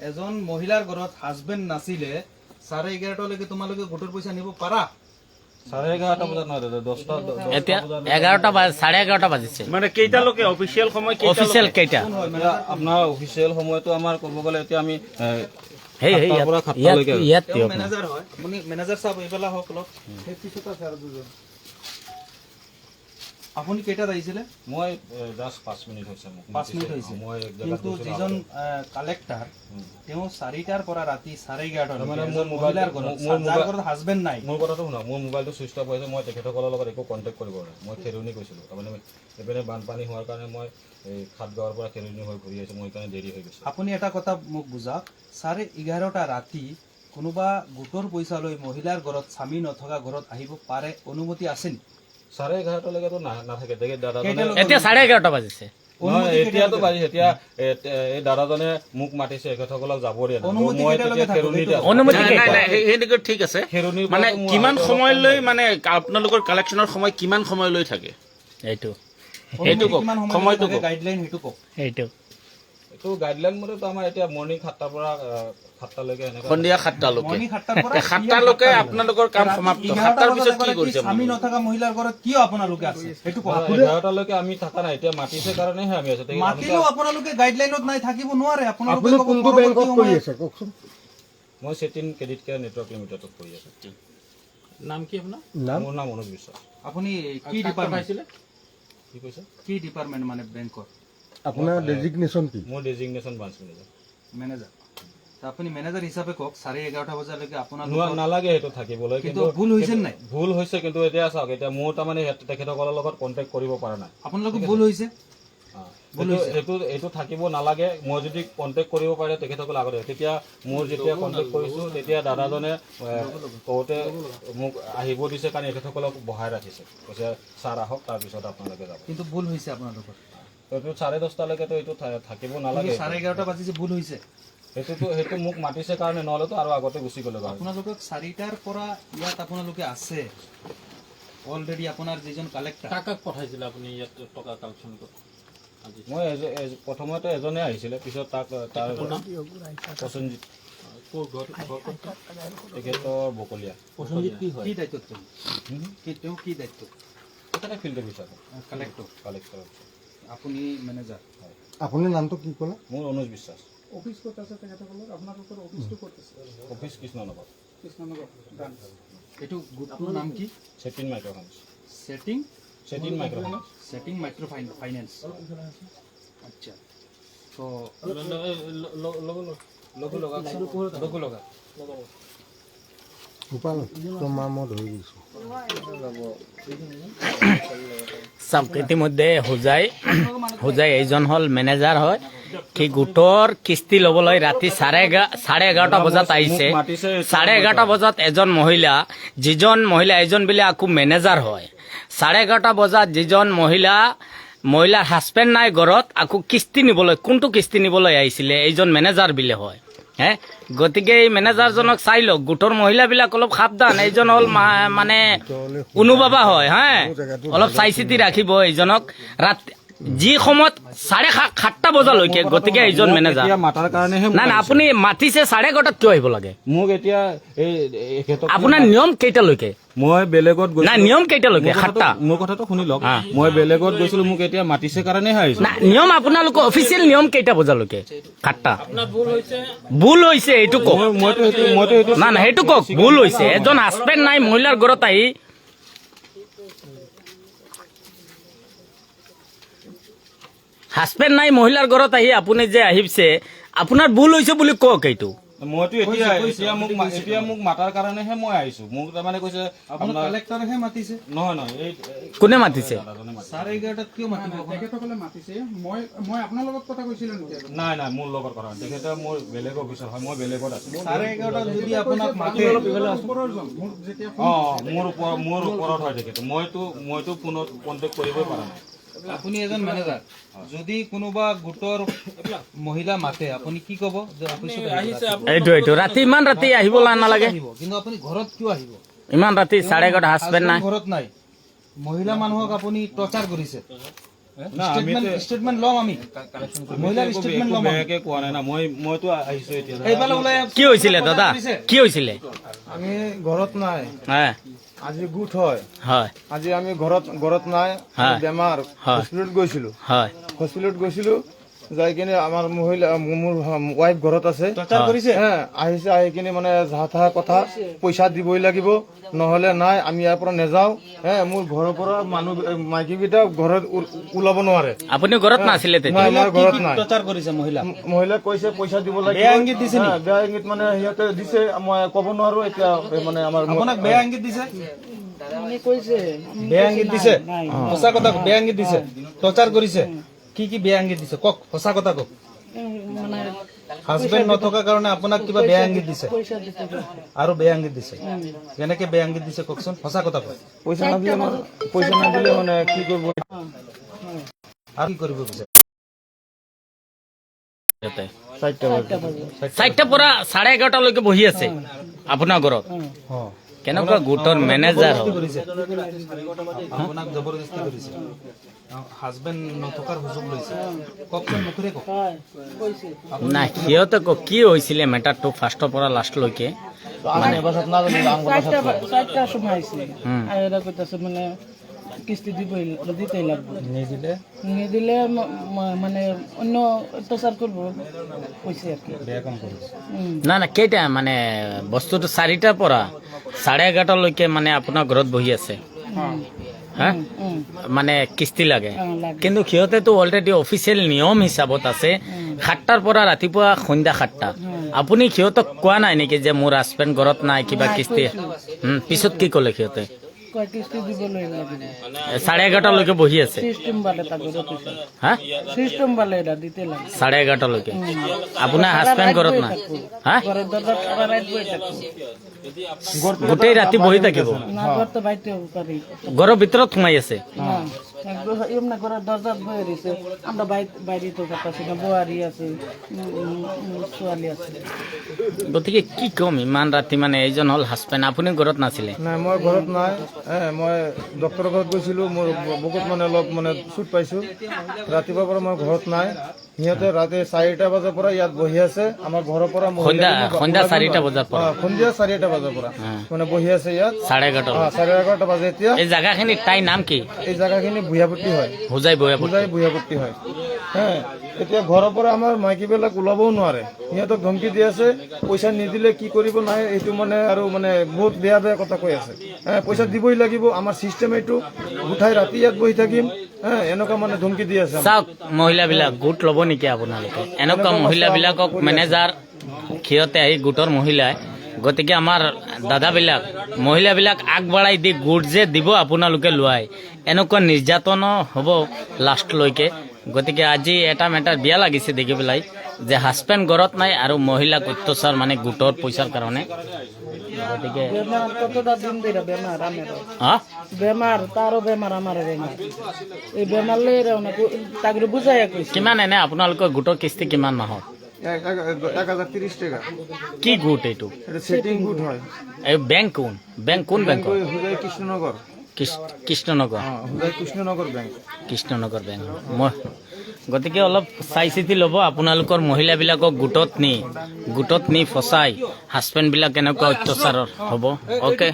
এজন মহিলাৰ ঘৰত হাজবেণ্ড নাছিলে 11:30লৈকে তোমালোকে গোটৰ পইচা নিব পাৰা 11:30 বজাত নহয় 10টা এতিয়া 11:30 বাজিছে মানে কেইটালৈকে অফিচিয়েল সময় অফিচিয়েল কেইটা আপোনাৰ অফিচিয়েল সময়টো আমাৰ ক'ব গ'লে এতিয়া আমি হেই হেই পৰা 7টা লৈকে ইয়াত মেনেজাৰ হয় আপুনি মেনেজাৰ সাহেব এইফালে হওক অলপ সেই পিছত আছে আৰু দুজন আপুনি কেইটাত আহিছিলে মই জাস্ট 5 মিনিট হৈছে মোক 5 মিনিট হৈছে মই কিন্তু যিজন কালেক্টৰ তেওঁ 4টাৰ পৰা ৰাতি 11:30 মানে মোৰ মোবাইলৰ ঘৰত হাজবেণ্ড নাই মোৰ কথাটো শুনা মোৰ মোবাইলটো ছুইচ অফ হৈছে মই তেখেতসকলৰ লগত একো কণ্টেক্ট কৰিব নোৱাৰো মই খেৰুনি কৈছিলোঁ তাৰমানে এপিনে বানপানী হোৱাৰ কাৰণে মই এই খাটগাঁৱৰ পৰা খেৰুনি হৈ ঘূৰি আহিছোঁ মই কাৰণে দেৰি হৈ গৈছে আপুনি এটা কথা মোক বুজাওক 11:30টা ৰাতি কোনোবা গোটৰ পইচা লৈ মহিলাৰ ঘৰত স্বামী নথকা ঘৰত আহিব পাৰে অনুমতি আছে নি 11:30 লৈকেতো নাথাকে দাদাজনে এতিয়া 11:30 বাজিছে এতিয়াতো বাজি এতিয়া এই দাদাজনে মোক মাতিছে এখেতসকলক যাব দিয়া মই তেতিয়া খেৰুনিতে অনুমতি সেইটোকে ঠিক আছে মানে কিমান সময়লৈ মানে আপোনালোকৰ কালেকশ্যনৰ সময় কিমান সময়লৈ থাকে এইটো সেইটো কওক সময়টো কওক গাইডলাইন সেইটো কওক এইটো এইটো গাইডলাইন মতেতো আমাৰ এতিয়া মৰ্ণিং 7টাৰ পৰা 7টালৈকে এনেকৈ সন্ধিয়া 7টালৈকে মৰ্ণিং 7টাৰ পৰা 7টালৈকে আপোনালোকৰ কাম সমাপ্ত 7টাৰ পিছত কি কৰিছে স্বামী নথকা মহিলাৰ ঘৰত কিয় আপোনালোকে আছে সেইটো কওক 11টালৈকে আমি থাকা নাই এতিয়া মাতিছে কাৰণেহে আমি আছো মাতিলেও আপোনালোকে গাইডলাইনত নাই থাকিব নোৱাৰে আপোনালোকে কোনটো বেংকত কৰি আছে কওকচোন মই চেটিন ক্ৰেডিট কেয়াৰ নেটৱৰ্ক লিমিটেডত কৰি আছো নাম কি আপোনাৰ মোৰ নাম অনুজ বিশ্বাস আপুনি কি ডিপাৰ্টমেণ্ট পাইছিলে কি কৈছে কি ডিপাৰ্টমেণ্ট মানে বেংকৰ আপোনাৰ ডেজিগনেশ্যন কি মোৰ ডেজিগনেশ্যন ব্ৰাঞ্চ মেনেজাৰ মেনেজাৰ আপুনি মেনেজাৰ হিচাপে কওক 11:30 বজালৈকে আপোনালোক নালাগে সেইটো থাকিবলৈ কিন্তু ভুল হৈছে নাই ভুল হৈছে কিন্তু এতিয়া চাওক এতিয়া মোৰ তাৰমানে তেখেতসকলৰ লগত কণ্টেক্ট কৰিব পৰা নাই আপোনালোকৰ ভুল হৈছে এইটো থাকিব নালাগে মই যদি কণ্টেক্ট কৰিব পাৰে তেখেতসকলে আগতে তেতিয়া মোৰ যেতিয়া কণ্টেক্ট কৰিছোঁ তেতিয়া দাদাজনে কওঁতে মোক আহিব দিছে কাৰণ এখেতসকলক বহাই ৰাখিছে কৈছে ছাৰ আহক তাৰপিছত আপোনালোকে যাব কিন্তু ভুল হৈছে আপোনালোকৰ এইটো 10:30লৈকেতো এইটো থাকিব নালাগে 11:30 বাজিছে ভুল হৈছে সেইটো মোক মাতিছে কাৰণে নহ'লেতো আৰু আগতে গুচি গ'লে আপোনালোকক 4টাৰ পৰা ইয়াত আপোনালোকে আছে অলৰেডি আপোনাৰ যিজন কালেক্টৰ কাক পঠাইছিলে আপুনি ইয়াত টকা কালেকশ্যন কৰি মই প্ৰথমতে এজনে আহিছিলে পিছত তাৰ প্ৰসঞ্জিত তেখেতৰ বকলীয়া কি দায়িত্ব তেওঁ কি দায়িত্ব ফিল্ড অফিচাৰ কালেক্টৰ আপুনি মেনেজাৰ আপুনি নামটো কি ক'লে মোৰ অনুজ বিশ্বাস অফিচ ক'ত আছে তেখেতসকলৰ আপোনালোকৰ অফিচটো ক'ত আছে অফিচ কৃষ্ণনগৰ এইটো গোটটোৰ নাম কি চেটিন micro' finance setting micro finance আচ্ছা তো লগো লগা গোপাল তোমাৰ মই ধৰি গৈছোঁ চাওক ইতিমধ্যে হোজাই এইজন হ'ল মেনেজাৰ হয় কি গোটৰ কিস্তি ল'বলৈ ৰাতি 11:30 বজাত আহিছে 11:30 বজাত এজন মহিলা যিজন মহিলা এজন বোলে আকৌ মেনেজাৰ হয় 11:30 বজাত যিজন মহিলাৰ হাজবেণ্ড নাই ঘৰত আকৌ কিস্তি নিবলৈ কোনটো কিস্তি নিবলৈ আহিছিলে এইজন মেনেজাৰ বিলে হয় হে গতিকে এই মেনেজাৰজনক চাই লওক গোটৰ মহিলাবিলাক অলপ সাৱধান এইজন হ'ল মানে অনুবাবা হয় হা অলপ চাই চিতি ৰাখিব এইজনক ৰাতি যি সময়ত 7:30 বজালৈকে গতিকে এইজন মেনেজাৰ মাতাৰ কাৰণেহে না আপুনি মাতিছে 11:30 কিয় আহিব লাগে মোক এতিয়া আপোনাৰ নিয়ম কেইটালৈকে মই বেলেগত না নিয়ম কেইটালৈকে 7টা মোৰ কথাটো শুনি লওক মই বেলেগত গৈছিলো মোক এতিয়া মাতিছে কাৰণেহে আহিছো না নিয়ম আপোনালোকৰ অফিচিয়েল নিয়ম কেইটা বজালৈকে 7টা ভুল হৈছে এইটো কওক মইতো না সেইটো কওক ভুল হৈছে এজন হাজবেণ্ড নাই মহিলাৰ ঘৰত আহি হাজবেণ্ড নাই মহিলাৰ ঘৰত আহি আপুনি যে আহিছে আপোনাৰ ভুল হৈছে বুলি কওক এইটো মইতো এতিয়া মোক মাতাৰ কাৰণেহে মই আহিছো মোক তাৰমানে কৈছে আপোনাৰ কালেক্টৰহে মাতিছে নহয় কোনে মাতিছে 11:30 কিয় মাতিব তেখেতসকলে মাতিছে মই আপোনাৰ লগত কথা কৈছিলো নেকি নাই মোৰ লগত কথা তেখেতে মোৰ বেলেগ অফিচাৰ হয় মই বেলেগত আছো 11:30 যদি আপোনাক মাতে মোৰ ওপৰত হয় তেখেতে মইতো ফোনত কণ্টেক্ট কৰিবই পৰা নাই আপুনি এজন মেনেজাৰ যদি কোনোবা গোটৰ মহিলা মাতে আপুনি কি ক'ব যে অফিচত এইটো ৰাতি ইমান ৰাতি আহিব নালাগে কিন্তু আপুনি ঘৰত কিয় আহিব ইমান ৰাতি 11:30 হাজবেণ্ড নাই ঘৰত নাই মহিলা মানুহক আপুনি টৰ্চাৰ কৰিছে না আমি ষ্টেটমেণ্ট ল'ম আমি মহিলাৰ ষ্টেটমেণ্ট ল'ম আমি। বেয়াকে কোৱা নাই না মইতো আহিছো এতিয়া এইফালে ওলাই কি হৈছিলে দাদা কি হৈছিলে আমি ঘৰত নাই হ্যাঁ আজি গোট হয় হয় আজি আমি ঘৰত নাই হ্যাঁ। বেমাৰ হয়। হস্পিটেলত গৈছিলো হয় গৈছিলো যাই কিনে আমাৰ মহিলা মোৰ ৱাইফ ঘৰত আছে টৰ্চাৰ কৰিছে হ্যাঁ আহিছে আহি কিনে মানে যাহা তাহা কথা পইচা দিবই লাগিব নহলে নাই আমি ইয়াৰ পৰা নেযাওঁ হ্যাঁ মোৰ ঘৰৰ পৰা মানুহ মাইকীকেইটা ঘৰত ওলাব নোৱাৰে আপুনি ঘৰত নাছিলে তেতিয়া নাই মই ঘৰত নাই টৰ্চাৰ কৰিছে মহিলা মহিলাক কৈছে পইচা দিব লাগিব বেয়া ইংগিত দিছে নেকি? হ্যাঁ, বেয়া ইংগিত মানে সিহঁতে দিছে মই ক'ব নোৱাৰো এতিয়া মানে আমাৰ আপোনাক বেয়া ইংগিত দিছে বেয়া ইংগিত দিছে সঁচা কথা কওক, বেয়া ইংগিত দিছে টৰ্চাৰ কৰিছে কি কি বেয়া ইংগিত দিছে কওক সঁচা কথা কওক হাজবেণ্ড নথকাৰ কাৰণে আপোনাক কিবা বেয়া ইংগিত দিছে আৰু বেয়া ইংগিত দিছে কেনেকে বেয়া ইংগিত দিছে কওকচোন সঁচা কথা কওক পইচা নাদিলে মানে কি কৰিব আৰু কি কৰিব বিচাৰে চাৰিটাৰ পৰা 11:30লৈকে বহি আছে আপোনাৰ ঘৰত কেনেকুৱা গোটৰ মেনেজাৰ জবৰদস্তি হ'ব কৰিছে আপোনাক জবৰদস্তি কৰিছে হাজবেণ্ড নথকাৰ সুযোগ লৈছে কওকচোন মুখেৰে কওক নাই সিহঁতে কি হৈছিলে মেটাৰটো ফাৰ্ষ্টৰ পৰা লাষ্টলৈকে চারটা সময় আইসি আর এরা কইতাছে মানে কিস্তি দিতেই লাগবে নিদিলে নিদিলে মানে অন্য অত্যাচার করবো কইছে আর কি বেয়া কাম কৰিছে না না কেইটা মানে বস্তুটো 4টাৰ পৰা 11:30লৈকে মানে আপোনাৰ ঘৰত বহি আছে হা মানে কিস্তি লাগে কিন্তু সিহঁতেতো অলৰেডি অফিচিয়েল নিয়ম হিচাপত আছে 7টাৰ পৰা ৰাতিপুৱা সন্ধ্যা 7টা আপুনি সিহঁতক কোৱা নাই নেকি যে মোৰ হাজবেণ্ড ঘৰত নাই কিবা কিস্তি পিছত কি ক'লে সিহঁতে কয় কিস্তি দিবলৈ লাগিব 11:30লৈকে বহি আছে সিস্টেম বালে তাকে অফিসে হা সিস্টেম বালে এটা দিতে লাগে 11:30লৈকে আপোনাৰ হাজবেণ্ড ঘৰত নাই হা ঘৰেৰ দৰজা সাৰা ৰাত বই থাকবো গোটেই ৰাতি বহি থাকিব না ঘৰ তো বাইতে পাৰি ঘৰৰ ভিতৰত সোমাই আছে না এমনি ঘৰেৰ দৰজা বয়ে দিছে আমৰা বাইৰে তো পাৰতাছি না বোয়াৰি আছে ছোৱালী আছে গতিকে কি ক'ম ইমান ৰাতি মানে এইজন হ'ল হাজবেণ্ড আপুনি ঘৰত নাছিলে নাই মই ঘৰত নাই মই ডক্টৰৰ ঘৰত গৈছিলো মোৰ বহুত মানে অলপ মানে চুট পাইছো ৰাতিপুৱাৰ পৰা মই ঘৰত নাই সিহঁতে ৰাতি 4টা বজাৰ পৰা ইয়াত বহি আছে আমাৰ ঘৰৰ পৰা সন্ধ্যা 4টা বজাৰ পৰা সন্ধিয়া 4টা বজাৰ পৰা মানে বহি আছে ইয়াত 11:30 11:30 বাজে এতিয়া এই জাগাখিনি তাই নাম কি এই জাগাখিনি ভূঞাপট্টি হয় হোজাই বয়াপুৰ ভূঞাপট্টি হয় হ্যাঁ এতিয়া ঘৰৰ পৰা আমাৰ মাইকীবিলাক ওলাবও নোৱাৰে সিহঁতক ধমকি দি আছে পইচা নিদিলে কি কৰিব নাই এইটো মানে আৰু মানে বহুত বেয়া বেয়া কথা কৈ আছে পইচা দিবই লাগিব আমাৰ চিষ্টেম এইটো উঠাই ৰাতি ইয়াত বহি থাকিম এনেকুৱা মানে ধমকি দি আছে চাওক মহিলাবিলাক গোট ল'ব নেকি আপোনালোকে এনেকুৱা মহিলাবিলাকক মেনেজাৰ সিহঁতে আহি গোটৰ মহিলাই গতিকে আমাৰ দাদাবিলাক মহিলাবিলাক আগবঢ়াই দি গোট যে দিব আপোনালোকে লোৱাই এনেকুৱা নিৰ্যাতন হ'ব লাষ্টলৈকে গতিকে আজি এটা মেটাৰ বেয়া লাগিছে দেখি পেলাই যে হাজবেণ্ড ঘৰত নাই আৰু মহিলাক অত্যাচাৰ মানে গোটৰ পইচাৰ কাৰণে গতিকে বেমার কতটা দিন ধরে বেমার আমার হা বেমার তারও বেমার আমারও বেমার এই বেমার লই তাকে বুঝাই কইছে কিমান এনে আপোনালোকৰ গোটৰ কিস্তি কিমান মাহত 1030 টাকা কি গোট এইটো এটা সেটিং গুড হয় এই বেংক কোন বেংক হুজাই কৃষ্ণনগৰ কৃষ্ণনগৰ হুজাই কৃষ্ণনগৰ বেংক কৃষ্ণনগৰ বেংক গতিকে অলপ চাই চিতি ল'ব আপোনালোকৰ মহিলাবিলাকক গোটত নি ফচাই হাজবেণ্ডবিলাক কেনেকুৱা অত্যাচাৰৰ হ'ব অ'কে